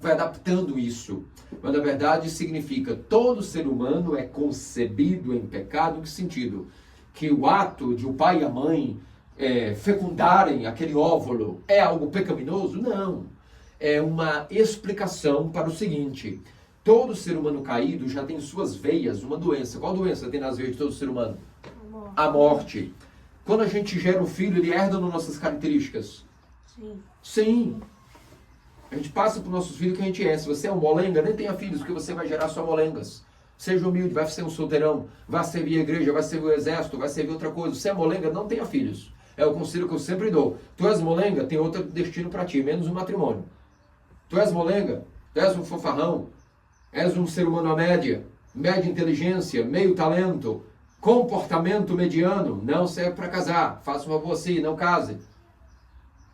adaptando isso. Mas na verdade significa todo ser humano é concebido em pecado. Em que sentido? Que o ato de o pai e a mãe fecundarem aquele óvulo é algo pecaminoso? Não. É uma explicação para o seguinte: todo ser humano caído já tem em suas veias uma doença. Qual doença tem nas veias de todo ser humano? A morte. Quando a gente gera um filho, ele herda nas nossas características? Sim. Sim. A gente passa para os nossos filhos que a gente é. Se você é um molenga, nem tenha filhos, porque você vai gerar só molengas. Seja humilde, vai ser um solteirão, vai servir a igreja, vai servir o exército, vai servir outra coisa. Se é molenga, não tenha filhos. É o conselho que eu sempre dou. Tu és molenga, tem outro destino para ti, menos um matrimônio. Tu és molenga, tu és um fofarrão, és um ser humano à média inteligência, meio talento, comportamento mediano, não serve para casar. Faça uma boa assim, não case.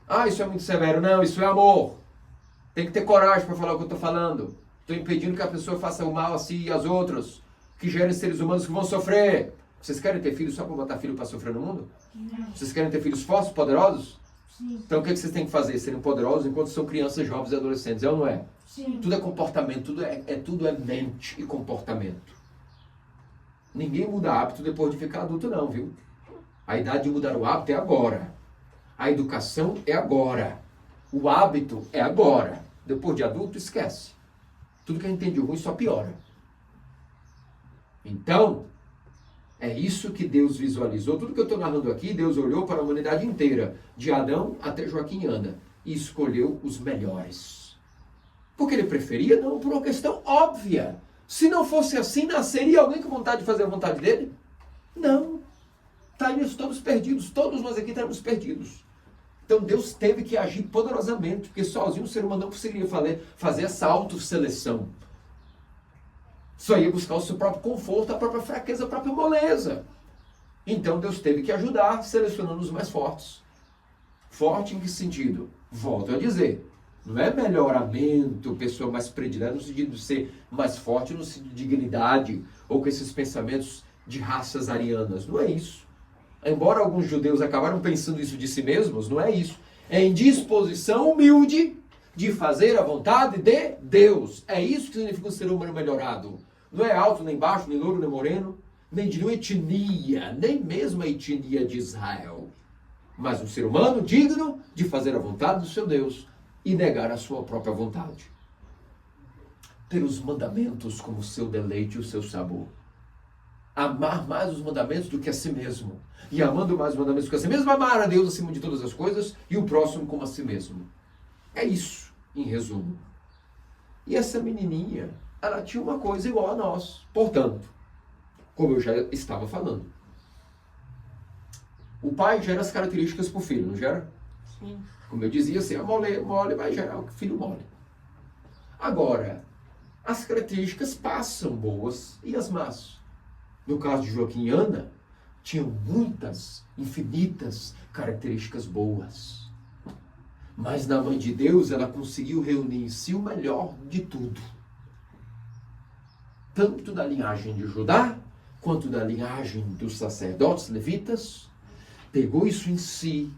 Ah, isso é muito severo. Não, isso é amor. Tem que ter coragem para falar o que eu estou falando. Estou impedindo que a pessoa faça o mal a si e aos outros, que gerem seres humanos que vão sofrer. Vocês querem ter filhos só para botar filho para sofrer no mundo? Não. Vocês querem ter filhos fortes, poderosos? Sim. Então o que vocês têm que fazer? Serem poderosos enquanto são crianças, jovens e adolescentes. É ou não é? Sim. Tudo é comportamento, tudo é mente e comportamento. Ninguém muda hábito depois de ficar adulto não, viu? A idade de mudar o hábito é agora. A educação é agora. O hábito é agora. Depois de adulto, esquece. Tudo que a gente tem de ruim só piora. Então, é isso que Deus visualizou. Tudo que eu estou narrando aqui, Deus olhou para a humanidade inteira, de Adão até Joaquim e Ana, e escolheu os melhores. Porque ele preferia? Não, por uma questão óbvia. Se não fosse assim, nasceria alguém com vontade de fazer a vontade dele? Não. Estaríamos todos perdidos. Todos nós aqui estaríamos perdidos. Então Deus teve que agir poderosamente, porque sozinho o ser humano não conseguiria fazer essa autoseleção. Só ia buscar o seu próprio conforto, a própria fraqueza, a própria moleza. Então Deus teve que ajudar, selecionando os mais fortes. Forte em que sentido? Volto a dizer. Não é melhoramento, pessoa mais predileta, no sentido de ser mais forte, no sentido de dignidade, ou com esses pensamentos de raças arianas. Não é isso. Embora alguns judeus acabaram pensando isso de si mesmos, não é isso. É em disposição humilde de fazer a vontade de Deus. É isso que significa um ser humano melhorado. Não é alto, nem baixo, nem louro, nem moreno, nem de nenhuma etnia, nem mesmo a etnia de Israel. Mas um ser humano digno de fazer a vontade do seu Deus e negar a sua própria vontade. Ter os mandamentos como seu deleite e o seu sabor. Amar mais os mandamentos do que a si mesmo. E amando mais os mandamentos do que a si mesmo, amar a Deus acima de todas as coisas e o próximo como a si mesmo. É isso, em resumo. E essa menininha, ela tinha uma coisa igual a nós. Portanto, como eu já estava falando, o pai gera as características para o filho, não gera? Sim. Como eu dizia, se é mole vai gerar o filho mole. Agora, as características passam boas e as más. No caso de Joaquim e Ana, tinham muitas, infinitas características boas. Mas na mãe de Deus, ela conseguiu reunir em si o melhor de tudo. Tanto da linhagem de Judá, quanto da linhagem dos sacerdotes levitas, pegou isso em si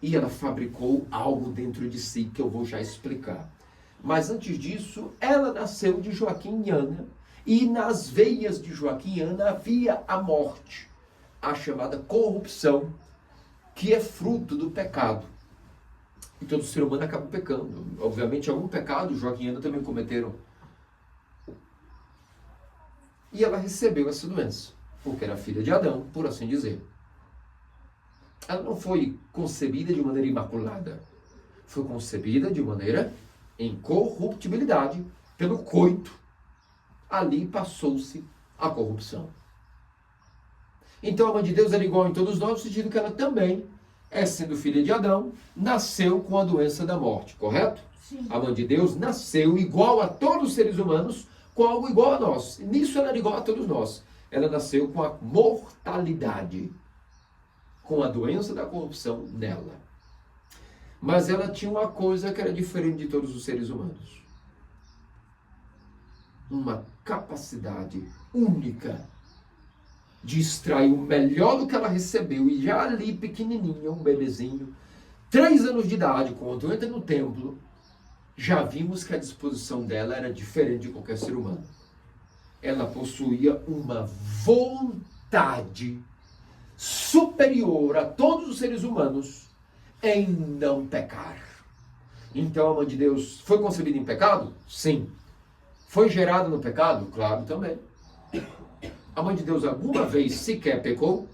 e ela fabricou algo dentro de si que eu vou já explicar. Mas antes disso, ela nasceu de Joaquim e Ana, e nas veias de Joaquim e Ana havia a morte, a chamada corrupção, que é fruto do pecado. E todo ser humano acaba pecando. Obviamente, algum pecado Joaquim e Ana também cometeram. E ela recebeu essa doença, porque era filha de Adão, por assim dizer. Ela não foi concebida de maneira imaculada. Foi concebida de maneira em corruptibilidade, pelo coito. Ali passou-se a corrupção. Então a mãe de Deus era igual em todos nós, no sentido que ela também, sendo filha de Adão, nasceu com a doença da morte, correto? Sim. A mãe de Deus nasceu igual a todos os seres humanos, com algo igual a nós. Nisso ela era igual a todos nós. Ela nasceu com a mortalidade, com a doença da corrupção nela. Mas ela tinha uma coisa que era diferente de todos os seres humanos. Uma capacidade única de extrair o melhor do que ela recebeu, e já ali pequenininha, um bebezinho, 3 anos de idade, quando entra no templo, já vimos que a disposição dela era diferente de qualquer ser humano. Ela possuía uma vontade superior a todos os seres humanos em não pecar. Então a mãe de Deus foi concebida em pecado? Sim. Foi gerada no pecado? Claro, também. A mãe de Deus alguma vez sequer pecou?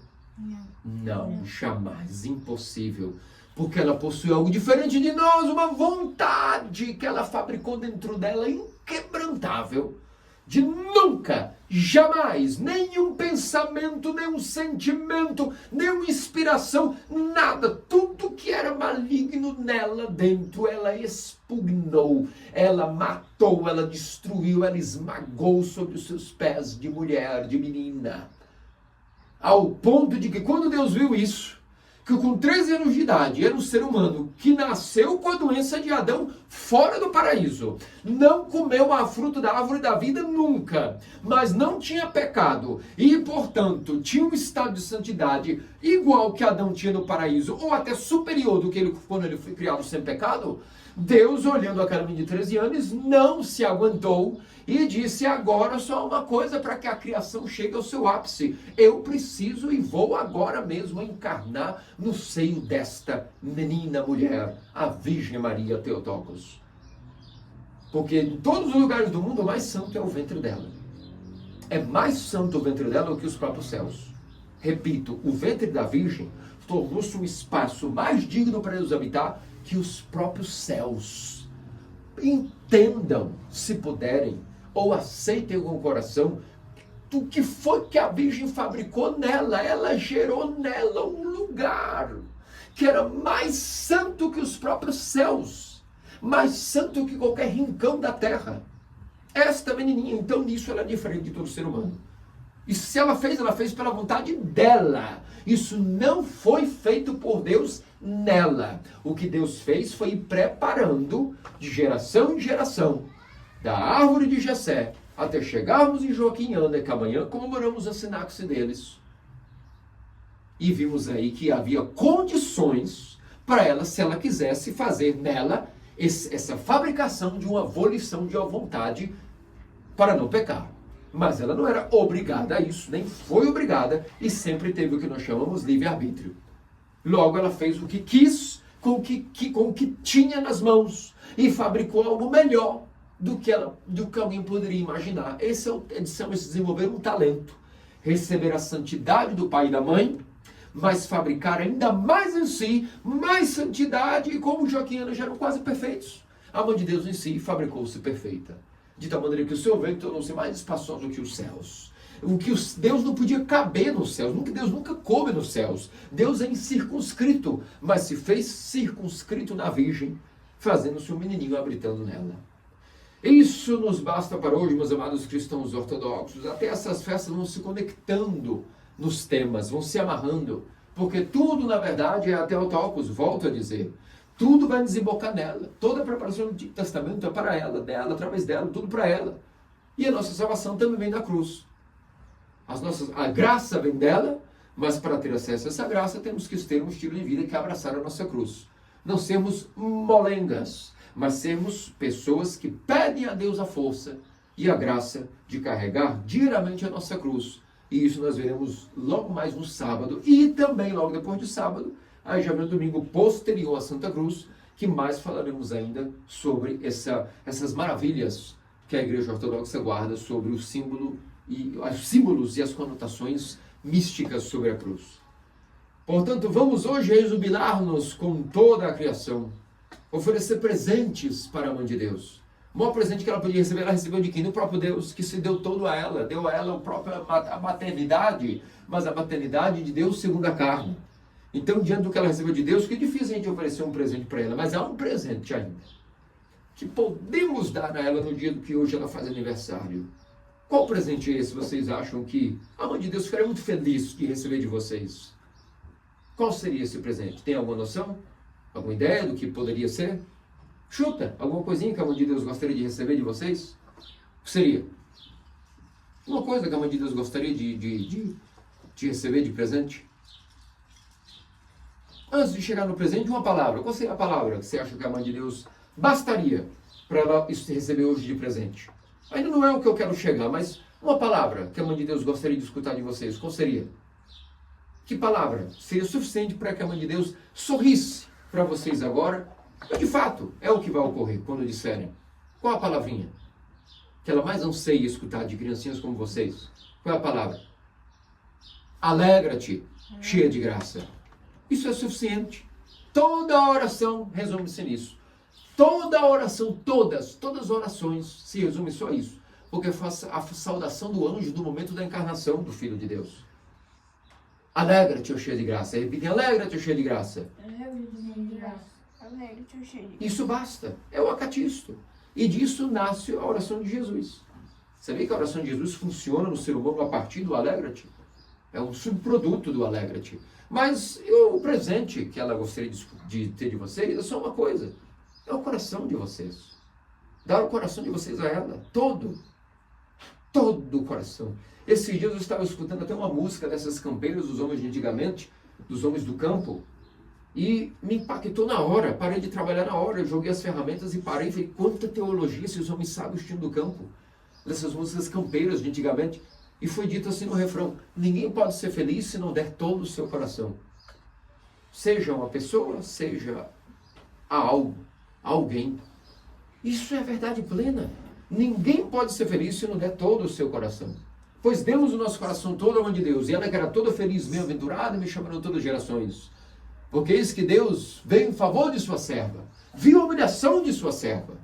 Não, jamais, impossível. Porque ela possui algo diferente de nós, uma vontade que ela fabricou dentro dela inquebrantável, de nunca Jamais, nenhum pensamento, nenhum sentimento, nenhuma inspiração, nada, tudo que era maligno nela dentro, ela expugnou, ela matou, ela destruiu, ela esmagou sobre os seus pés de mulher, de menina. Ao ponto de que quando Deus viu isso, que com 13 anos de idade era um ser humano que nasceu com a doença de Adão fora do paraíso, não comeu a fruta da árvore da vida nunca, mas não tinha pecado e, portanto, tinha um estado de santidade igual que Adão tinha no paraíso, ou até superior do que ele quando ele foi criado sem pecado. Deus, olhando aquela menina de 13 anos, não se aguentou e disse: agora só uma coisa para que a criação chegue ao seu ápice. Eu preciso e vou agora mesmo encarnar no seio desta menina mulher, a Virgem Maria Theotokos. Porque em todos os lugares do mundo, o mais santo é o ventre dela. É mais santo o ventre dela do que os próprios céus. Repito, o ventre da Virgem tornou-se um espaço mais digno para Deus habitar que os próprios céus. Entendam, se puderem, ou aceitem com o coração, o que foi que a Virgem fabricou nela. Ela gerou nela um lugar que era mais santo que os próprios céus, mais santo que qualquer rincão da terra. Esta menininha, então, nisso ela é diferente de todo ser humano. E se ela fez pela vontade dela. Isso não foi feito por Deus nela. O que Deus fez foi ir preparando de geração em geração, da árvore de Jessé, até chegarmos em Joaquim e Ana, que amanhã comemoramos a sinaxe deles. E vimos aí que havia condições para ela, se ela quisesse, fazer nela essa fabricação de uma volição, de uma vontade para não pecar. Mas ela não era obrigada a isso, nem foi obrigada, e sempre teve o que nós chamamos livre-arbítrio. Logo, ela fez o que quis com o que tinha nas mãos e fabricou algo melhor do que alguém poderia imaginar. Esse desenvolver um talento, receber a santidade do pai e da mãe, mas fabricar ainda mais em si, mais santidade, e como Joaquim e Ana já eram quase perfeitos, a mãe de Deus em si fabricou-se perfeita. De tal maneira que o seu ventre tornou-se mais espaçoso do que os céus. Deus não podia caber nos céus. Deus nunca coube nos céus. Deus é incircunscrito, mas se fez circunscrito na Virgem, fazendo-se um menininho habitando nela. Isso nos basta para hoje, meus amados cristãos ortodoxos. Até essas festas vão se conectando nos temas, vão se amarrando, porque tudo, na verdade, é a Theotokos, volto a dizer. Tudo vai desembocar nela. Toda a preparação do Antigo Testamento é para ela, dela, através dela, tudo para ela. E a nossa salvação também vem da cruz. A graça vem dela, mas para ter acesso a essa graça, temos que ter um estilo de vida que é abraçar a nossa cruz. Não sermos molengas, mas sermos pessoas que pedem a Deus a força e a graça de carregar diariamente a nossa cruz. E isso nós veremos logo mais no sábado, e também logo depois do sábado, aí já no domingo posterior à Santa Cruz, que mais falaremos ainda sobre essas maravilhas que a Igreja Ortodoxa guarda sobre o símbolo e os símbolos e as conotações místicas sobre a cruz. Portanto, vamos hoje exubilar-nos com toda a criação, oferecer presentes para a mãe de Deus. O maior presente que ela podia receber, ela recebeu de quem? Do próprio Deus, que se deu todo a ela, deu a ela a maternidade, mas a maternidade de Deus segundo a carne. Então, diante do que ela recebeu de Deus, que difícil a gente oferecer um presente para ela, mas há um presente ainda, que podemos dar a ela no dia do que hoje ela faz aniversário. Qual presente é esse, vocês acham que a mãe de Deus ficaria muito feliz de receber de vocês? Qual seria esse presente? Tem alguma noção? Alguma ideia do que poderia ser? Chuta, alguma coisinha que a mãe de Deus gostaria de receber de vocês? O que seria? Uma coisa que a mãe de Deus gostaria de receber de presente? Antes de chegar no presente, uma palavra. Qual seria a palavra que você acha que a mãe de Deus bastaria para ela receber hoje de presente? Ainda não é o que eu quero chegar, mas uma palavra que a mãe de Deus gostaria de escutar de vocês, qual seria? Que palavra seria suficiente para que a mãe de Deus sorrisse para vocês agora? E de fato, é o que vai ocorrer quando disserem. Qual a palavrinha que ela mais anseia escutar de criancinhas como vocês? Qual é a palavra? Alegra-te, cheia de graça. Isso é suficiente. Toda a oração resume-se nisso. Toda a oração, todas as orações se resumem só a isso. Porque foi a saudação do anjo do momento da encarnação do Filho de Deus. Alegra-te, ó cheio de graça. Repitem, alegra-te, ó cheio de graça. Alegre-te, ó cheio de graça. Isso basta. É o acatisto. E disso nasce a oração de Jesus. Sabia que a oração de Jesus funciona no ser humano a partir do alegra-te? É um subproduto do alegra-te. Mas o presente que ela gostaria de ter de vocês é só uma coisa. É o coração de vocês. Dar o coração de vocês a ela. Todo o coração. Esses dias eu estava escutando até uma música dessas campeiras dos homens de antigamente, dos homens do campo, e me impactou na hora. Parei de trabalhar na hora, eu joguei as ferramentas e parei e falei, quanta teologia esses homens sabem o estilo do campo. Dessas músicas campeiras de antigamente. E foi dito assim no refrão, ninguém pode ser feliz se não der todo o seu coração. Seja uma pessoa, seja a algo, alguém. Isso é verdade plena. Ninguém pode ser feliz se não der todo o seu coração. Pois demos o nosso coração todo à mão de Deus, e ela que era toda feliz, bem-aventurada, me chamarão todas as gerações. Porque eis que Deus veio em favor de sua serva, viu a humilhação de sua serva,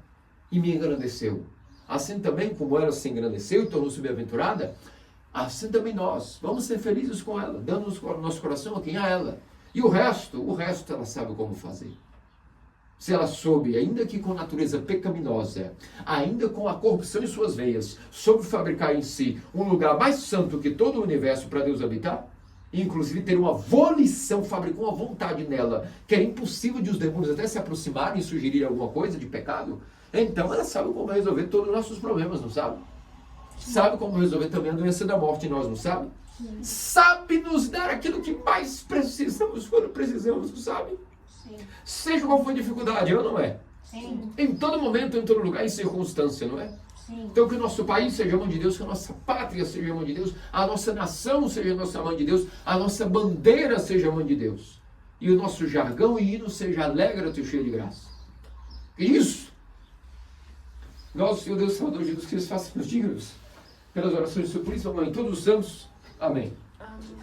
e me engrandeceu. Assim também como ela se engrandeceu e tornou-se bem-aventurada, assim também nós vamos ser felizes com ela, dando o nosso coração a quem? A ela. E o resto ela sabe como fazer. Se ela soube, ainda que com natureza pecaminosa, ainda com a corrupção em suas veias, soube fabricar em si um lugar mais santo que todo o universo para Deus habitar, e inclusive ter uma volição, fabricou uma vontade nela, que é impossível de os demônios até se aproximarem e sugerir alguma coisa de pecado, então ela sabe como resolver todos os nossos problemas, não sabe? Sabe como resolver também a doença da morte em nós, não sabe? Sim. Sabe nos dar aquilo que mais precisamos quando precisamos, não sabe? Sim. Seja qual for a dificuldade, ou não é? Sim. Em todo momento, em todo lugar, em circunstância, não é? Sim. Então que o nosso país seja a mão de Deus, que a nossa pátria seja a mão de Deus, a nossa nação seja a nossa mão de Deus, a nossa bandeira seja a mão de Deus. E o nosso jargão e hino seja alegra-te, cheio de graça. Isso! Nosso Senhor Deus Salvador Jesus Cristo, faça-nos dignos pelas orações do seu príncipe, amém. Todos os santos. Amém. Amém.